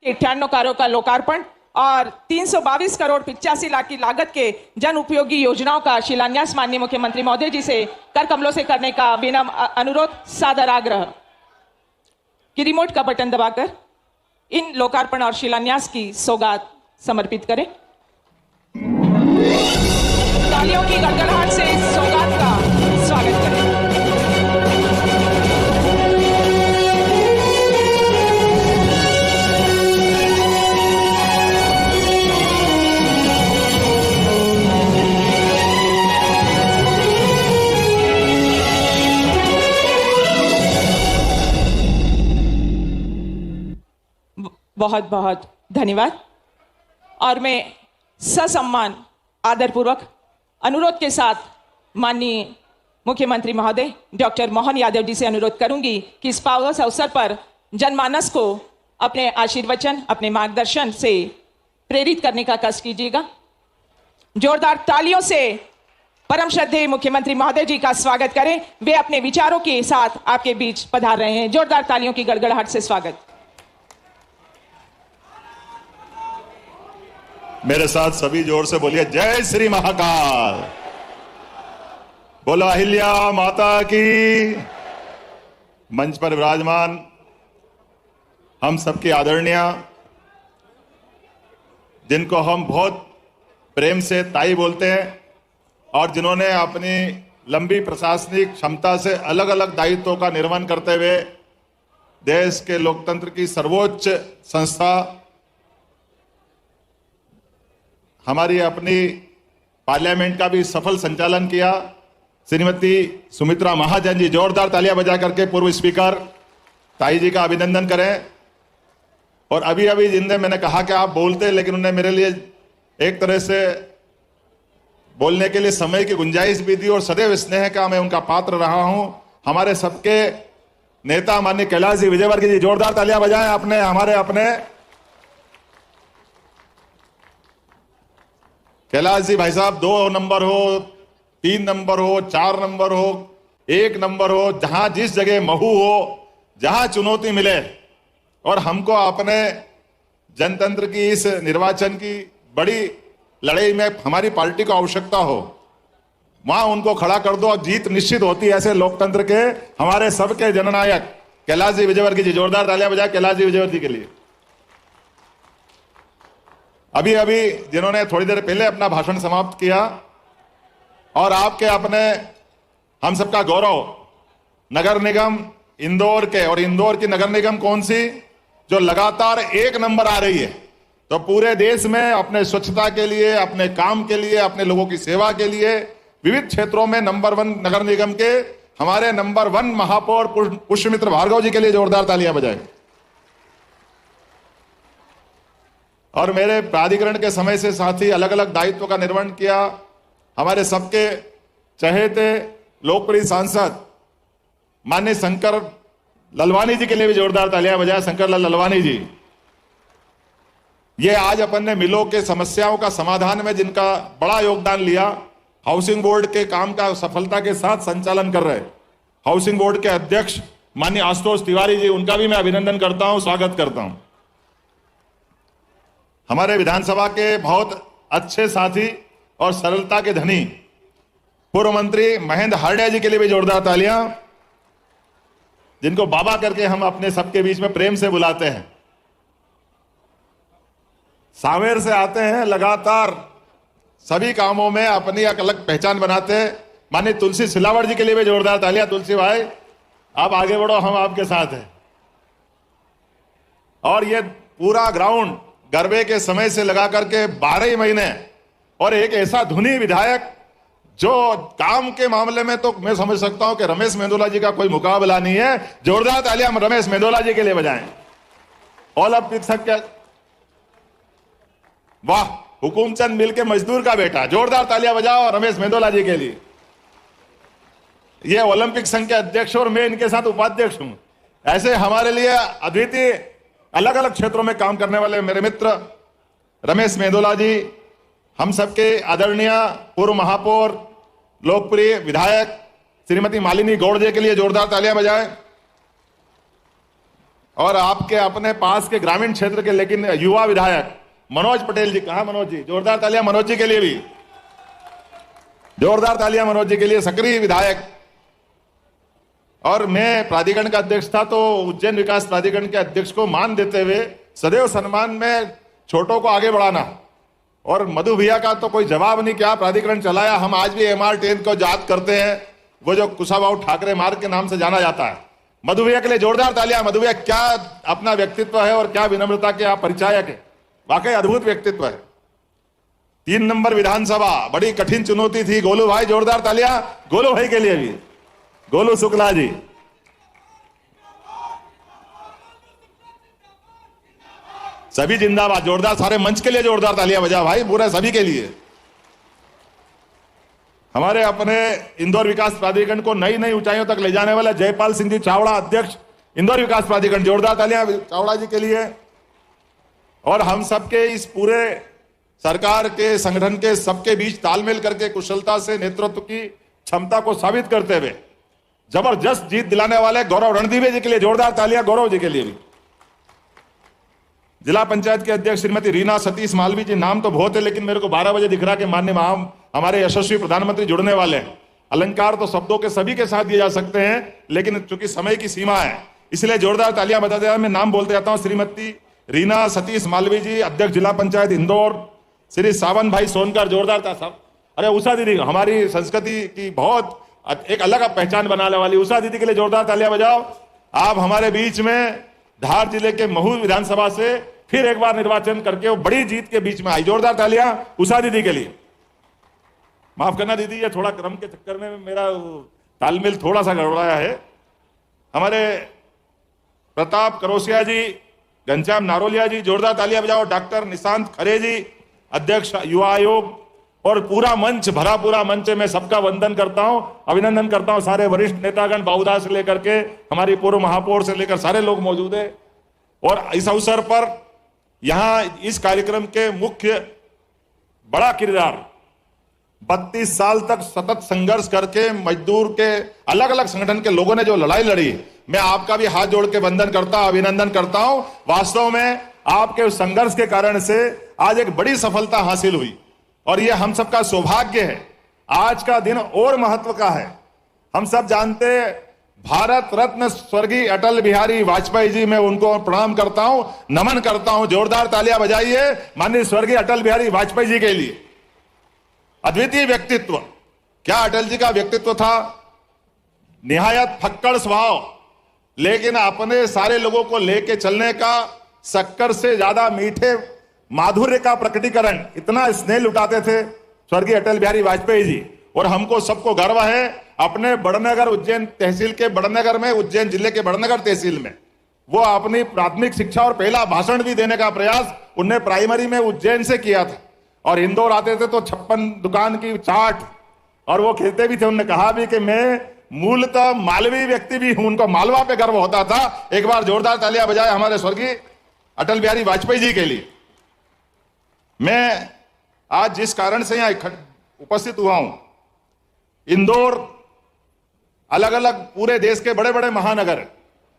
98 कार्यों का लोकार्पण और 322 करोड़ 85 लाख की लागत के जन उपयोगी योजनाओं का शिलान्यास माननीय मुख्यमंत्री महोदय जी से कर कमलों से करने का विनम्र अनुरोध, सादर आग्रह कि रिमोट का बटन दबाकर इन लोकार्पण और शिलान्यास की सौगात समर्पित करें। तालियों की गड़गड़ाहट से इस सौगात का स्वागत करें। बहुत बहुत धन्यवाद। और मैं ससम्मान आदरपूर्वक अनुरोध के साथ माननीय मुख्यमंत्री महोदय डॉक्टर मोहन यादव जी से अनुरोध करूंगी कि इस पावन अवसर पर जनमानस को अपने आशीर्वचन, अपने मार्गदर्शन से प्रेरित करने का कष्ट कीजिएगा। जोरदार तालियों से परम श्रद्धेय मुख्यमंत्री महोदय जी का स्वागत करें। वे अपने विचारों के साथ आपके बीच पधार रहे हैं। जोरदार तालियों की गड़गड़ाहट से स्वागत। मेरे साथ सभी जोर से बोलिए, जय श्री महाकाल। बोलो अहिल्या माता की। मंच पर विराजमान हम सबके आदरणीय, जिनको हम बहुत प्रेम से ताई बोलते हैं और जिन्होंने अपनी लंबी प्रशासनिक क्षमता से अलग अलग दायित्वों का निर्वहन करते हुए देश के लोकतंत्र की सर्वोच्च संस्था, हमारी अपनी पार्लियामेंट का भी सफल संचालन किया, श्रीमती सुमित्रा महाजन जी, जोरदार तालियां बजा करके पूर्व स्पीकर ताई जी का अभिनंदन करें। और अभी अभी जिनने मैंने कहा कि आप बोलते, लेकिन उन्होंने मेरे लिए एक तरह से बोलने के लिए समय की गुंजाइश भी दी और सदैव स्नेह का मैं उनका पात्र रहा हूं। हमारे सबके नेता माननीय कैलाश जी विजयवर्गीय जी, जोरदार तालियां बजाएं। अपने हमारे अपने कैलाश जी भाई साहब, 2 नंबर हो, 3 नंबर हो, 4 नंबर हो, 1 नंबर हो, जहां जिस जगह महू हो, जहां चुनौती मिले और हमको अपने जनतंत्र की इस निर्वाचन की बड़ी लड़ाई में हमारी पार्टी को आवश्यकता हो, वहां उनको खड़ा कर दो और जीत निश्चित होती है। ऐसे लोकतंत्र के हमारे सबके जननायक कैलाश जी विजयवर्गीय जी, जोरदार तालियां बजाए कैलाश जी विजयवर्गीय के लिए। अभी अभी जिन्होंने थोड़ी देर पहले अपना भाषण समाप्त किया और आपके अपने हम सबका गौरव नगर निगम इंदौर के, और इंदौर की नगर निगम कौन सी, जो लगातार 1 नंबर आ रही है, तो पूरे देश में अपने स्वच्छता के लिए, अपने काम के लिए, अपने लोगों की सेवा के लिए विविध क्षेत्रों में नंबर 1 नगर निगम के हमारे नंबर 1 महापौर पुष्यमित्र भार्गव जी के लिए जोरदार तालियां बजाएं। और मेरे प्राधिकरण के समय से साथ ही अलग अलग दायित्वों का निर्वहन किया हमारे सबके चहेते लोकप्रिय सांसद माननीय शंकर ललवानी जी के लिए भी जोरदार तालियां बजाएं। शंकर लाल ललवानी जी, ये आज अपन ने मिलों के समस्याओं का समाधान में जिनका बड़ा योगदान लिया, हाउसिंग बोर्ड के काम का सफलता के साथ संचालन कर रहे हाउसिंग बोर्ड के अध्यक्ष माननीय आशुतोष तिवारी जी, उनका भी मैं अभिनंदन करता हूं, स्वागत करता हूं। हमारे विधानसभा के बहुत अच्छे साथी और सरलता के धनी पूर्व मंत्री महेंद्र हार्डे जी के लिए भी जोरदार तालियां, जिनको बाबा करके हम अपने सबके बीच में प्रेम से बुलाते हैं। सांवेर से आते हैं, लगातार सभी कामों में अपनी एक अलग पहचान बनाते हैं। माननीय तुलसी सिलावट जी के लिए भी जोरदार तालियां। तुलसी भाई, आप आगे बढ़ो, हम आपके साथ हैं। और ये पूरा ग्राउंड गरबे के समय से लगा करके 12 ही महीने, और एक ऐसा धुनी विधायक जो काम के मामले में तो मैं समझ सकता हूं कि रमेश मेंदोला जी का कोई मुकाबला नहीं है। जोरदार तालियां हम रमेश मेंदोला जी के लिए बजाएं। ओलंपिक संख्या, वाह, हुकुमचंद मिल के मजदूर का बेटा, जोरदार तालियां बजाओ रमेश मेंदोला जी के लिए। ये ओलंपिक संघ के अध्यक्ष और मैं इनके साथ उपाध्यक्ष हूं। ऐसे हमारे लिए अद्वितीय अलग अलग क्षेत्रों में काम करने वाले मेरे मित्र रमेश मेंदोला जी, हम सबके आदरणीय पूर्व महापौर लोकप्रिय विधायक श्रीमती मालिनी गौड़ जी के लिए जोरदार तालियां बजाएं। और आपके अपने पास के ग्रामीण क्षेत्र के लेकिन युवा विधायक मनोज पटेल जी, कहा मनोज जी, जोरदार तालियां मनोज जी के लिए भी, जोरदार तालियां मनोज जी के लिए, सक्रिय विधायक। और मैं प्राधिकरण का अध्यक्ष था तो उज्जैन विकास प्राधिकरण के अध्यक्ष को मान देते हुए सदैव सम्मान में छोटों को आगे बढ़ाना। और मधु भैया का तो कोई जवाब नहीं, क्या प्राधिकरण चलाया। हम आज भी MR10 को याद करते हैं, वो जो कुशाभाऊ ठाकरे मार्ग के नाम से जाना जाता है। मधु भैया के लिए जोरदार तालियां। मधु भैया क्या अपना व्यक्तित्व है और क्या विनम्रता के आप परिचायक है, वाकई अद्भुत व्यक्तित्व है। 3 नंबर विधानसभा बड़ी कठिन चुनौती थी। गोलू भाई, जोरदार तालियां गोलू भाई के लिए भी, गोलू शुक्ला जी। सभी जिंदाबाद, जोरदार, सारे मंच के लिए जोरदार तालियां बजा भाई, पूरा सभी के लिए। हमारे अपने इंदौर विकास प्राधिकरण को नई नई ऊंचाइयों तक ले जाने वाले जयपाल सिंह जी चावड़ा, अध्यक्ष इंदौर विकास प्राधिकरण, जोरदार तालियां चावड़ा जी के लिए। और हम सबके इस पूरे सरकार के संगठन के सबके बीच तालमेल करके कुशलता से नेतृत्व की क्षमता को साबित करते हुए जबरदस्त जीत दिलाने वाले गौरव रणदीवे जी के लिए जोरदार तालियां, गौरव जी के लिए भी। जिला पंचायत के अध्यक्ष श्रीमती रीना सतीश मालवी जी, नाम तो बहुत है लेकिन मेरे को 12 बजे दिख रहा कि माननीय हमारे यशस्वी प्रधानमंत्री जुड़ने वाले हैं। अलंकार तो शब्दों के सभी के साथ दिए जा सकते हैं, लेकिन चूंकि समय की सीमा है इसलिए जोरदार तालियां बताते हैं। मैं नाम बोलते जाता हूं। श्रीमती रीना सतीश मालवी जी, अध्यक्ष जिला पंचायत इंदौर। श्री सावन भाई सोनकर, जोरदार था साहब। अरे उषा दीदी, हमारी संस्कृति की बहुत एक अलग पहचान बनाने वाली उषा दीदी के लिए जोरदार तालियां बजाओ। आप हमारे बीच में धार जिले के महू विधानसभा से फिर एक बार निर्वाचन करके वो बड़ी जीत के बीच में आई, जोरदार तालियां उषा दीदी के लिए। माफ करना दीदी, ये थोड़ा क्रम के चक्कर में मेरा तालमेल थोड़ा सा गड़बड़ाया है। हमारे प्रताप करोसिया जी, घनश्याम नारोलिया जी, जोरदार तालियां बजाओ। डॉक्टर निशांत खरे जी, अध्यक्ष युवा आयोग, और पूरा मंच, भरा पूरा मंच, मैं सबका वंदन करता हूं, अभिनंदन करता हूं। सारे वरिष्ठ नेतागण, बाबूदास से लेकर के हमारी पूर्व महापौर से लेकर सारे लोग मौजूद है। और इस अवसर पर यहां इस कार्यक्रम के मुख्य बड़ा किरदार 32 साल तक सतत संघर्ष करके मजदूर के अलग अलग संगठन के लोगों ने जो लड़ाई लड़ी, मैं आपका भी हाथ जोड़ के वंदन करता हूं, अभिनंदन करता हूं। वास्तव में आपके उस संघर्ष के कारण से आज एक बड़ी सफलता हासिल हुई और यह हम सबका सौभाग्य है। आज का दिन और महत्व का है। हम सब जानते हैं भारत रत्न स्वर्गीय अटल बिहारी वाजपेयी जी, मैं उनको प्रणाम करता हूं, नमन करता हूं। जोरदार तालियां बजाइए माननीय स्वर्गीय अटल बिहारी वाजपेयी जी के लिए। अद्वितीय व्यक्तित्व, क्या अटल जी का व्यक्तित्व था। निहायत फक्कड़ स्वभाव, लेकिन अपने सारे लोगों को लेके चलने का, शक्कर से ज्यादा मीठे माधुर्य का प्रकटीकरण, इतना स्नेह लुटाते थे स्वर्गीय अटल बिहारी वाजपेयी जी। और हमको सबको गर्व है अपने बड़नगर उज्जैन तहसील के बड़नगर में, उज्जैन जिले के बड़नगर तहसील में वो अपनी प्राथमिक शिक्षा और पहला भाषण भी देने का प्रयास उनने प्राइमरी में उज्जैन से किया था। और इंदौर आते थे तो 56 दुकान की चाट, और वो खेलते भी थे। उन्होंने कहा भी कि मैं मूलतः मालवी व्यक्ति भी हूं, उनको मालवा पे गर्व होता था। एक बार जोरदार तालियां बजाए हमारे स्वर्गीय अटल बिहारी वाजपेयी जी के लिए। मैं आज जिस कारण से यहां उपस्थित हुआ हूं, इंदौर अलग अलग पूरे देश के बड़े बड़े महानगर,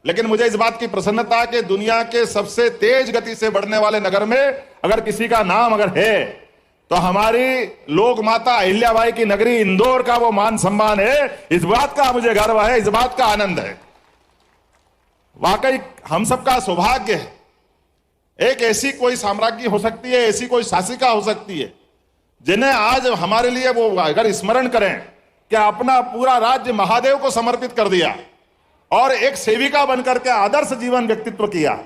लेकिन मुझे इस बात की प्रसन्नता है कि दुनिया के सबसे तेज गति से बढ़ने वाले नगर में अगर किसी का नाम अगर है तो हमारी लोक माता अहिल्याबाई की नगरी इंदौर का वो मान सम्मान है। इस बात का मुझे गर्व है, इस बात का आनंद है। वाकई हम सबका सौभाग्य है। एक ऐसी कोई साम्राज्य हो सकती है, ऐसी कोई शासिका हो सकती है जिन्हें आज हमारे लिए वो अगर स्मरण करें कि अपना पूरा राज्य महादेव को समर्पित कर दिया और एक सेविका बनकर के आदर्श जीवन व्यक्तित्व किया।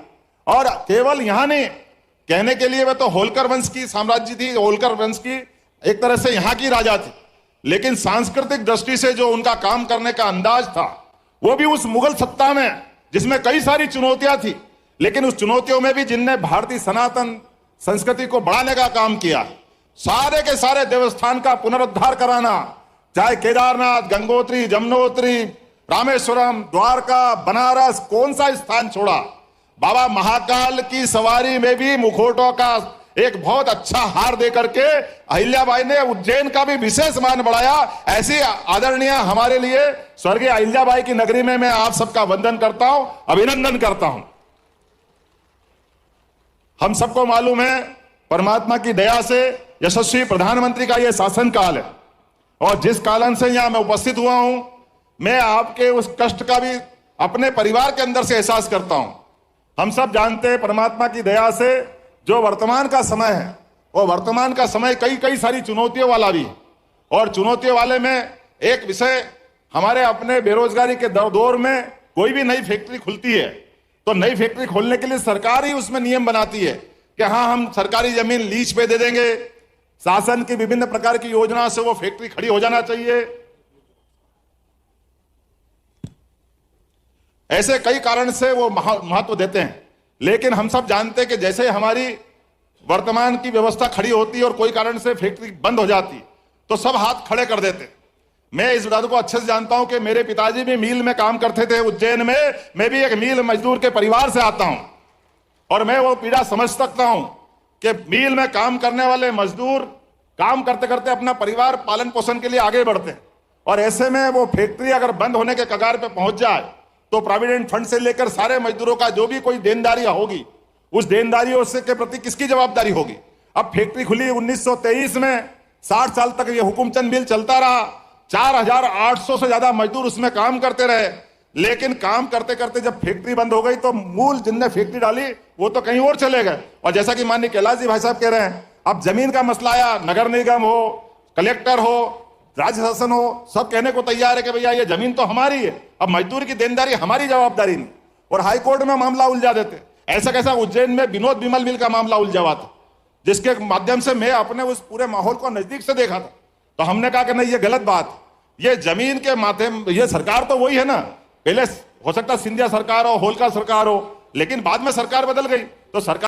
और केवल यहां नहीं, कहने के लिए वह तो होलकर वंश की साम्राज्य थी, होलकर वंश की एक तरह से यहां की राजा थी, लेकिन सांस्कृतिक दृष्टि से जो उनका काम करने का अंदाज था वो भी उस मुगल सत्ता में, जिसमें कई सारी चुनौतियां थी, लेकिन उस चुनौतियों में भी जिनने भारतीय सनातन संस्कृति को बढ़ाने का काम किया, सारे के सारे देवस्थान का पुनरुद्धार कराना, चाहे केदारनाथ, गंगोत्री, जमुनोत्री, रामेश्वरम, द्वारका, बनारस, कौन सा स्थान छोड़ा। बाबा महाकाल की सवारी में भी मुखौटों का एक बहुत अच्छा हार दे करके अहिल्याबाई ने उज्जैन का भी विशेष मान बढ़ाया। ऐसी आदरणीय हमारे लिए स्वर्गीय अहिल्याबाई की नगरी में मैं आप सबका वंदन करता हूं, अभिनंदन करता हूं। हम सबको मालूम है परमात्मा की दया से यशस्वी प्रधानमंत्री का यह शासन काल है, और जिस कारण से यहां मैं उपस्थित हुआ हूं, मैं आपके उस कष्ट का भी अपने परिवार के अंदर से एहसास करता हूं। हम सब जानते हैं परमात्मा की दया से जो वर्तमान का समय है, वो वर्तमान का समय कई सारी चुनौतियों वाला भी है, और चुनौतियों वाले में एक विषय हमारे अपने बेरोजगारी के दौर में कोई भी नई फैक्ट्री खुलती है तो नई फैक्ट्री खोलने के लिए सरकार ही उसमें नियम बनाती है कि हाँ, हम सरकारी जमीन लीज पे दे देंगे, शासन की विभिन्न प्रकार की योजना से वो फैक्ट्री खड़ी हो जाना चाहिए। ऐसे कई कारण से वो महत्व देते हैं, लेकिन हम सब जानते हैं कि जैसे हमारी वर्तमान की व्यवस्था खड़ी होती है और कोई कारण से फैक्ट्री बंद हो जाती तो सब हाथ खड़े कर देते। मैं इस बात को अच्छे से जानता हूं कि मेरे पिताजी भी मिल में काम करते थे उज्जैन में, मैं भी एक मिल मजदूर के परिवार से आता हूं और मैं वो पीड़ा समझ सकता हूं कि मिल में काम करने वाले मजदूर काम करते करते अपना परिवार पालन पोषण के लिए आगे बढ़ते हैं, और ऐसे में वो फैक्ट्री अगर बंद होने के कगार पे पहुंच जाए तो प्रोविडेंट फंड से लेकर सारे मजदूरों का जो भी कोई देनदारी होगी, उस देनदारियों से के प्रति किसकी जवाबदारी होगी। अब फैक्ट्री खुली 1923 में, 60 साल तक ये हुकुमचंद मिल चलता रहा, 4800 से ज्यादा मजदूर उसमें काम करते रहे, लेकिन काम करते करते जब फैक्ट्री बंद हो गई तो मूल जिनने फैक्ट्री डाली वो तो कहीं और चले गए। और जैसा कि माननीय कैलाश जी भाई साहब कह रहे हैं, अब जमीन का मसला आया, नगर निगम हो, कलेक्टर हो, राज्य शासन हो, सब कहने को तैयार है कि भैया ये जमीन तो हमारी है, अब मजदूर की देनदारी हमारी जवाबदारी नहीं, और हाईकोर्ट में मामला उलझा देते। ऐसा कैसा उज्जैन में विनोद विमल मिल का मामला उलझा हुआ था, जिसके माध्यम से मैं अपने उस पूरे माहौल को नजदीक से देखा था। तो हमने कहा कि नहीं, ये गलत बात, ये जमीन के माध्यम, ये सरकार तो वही है ना, पहले हो सकता सिंधिया सरकार हो, होलकर सरकार हो, लेकिन बाद में सरकार बदल गई तो सरकार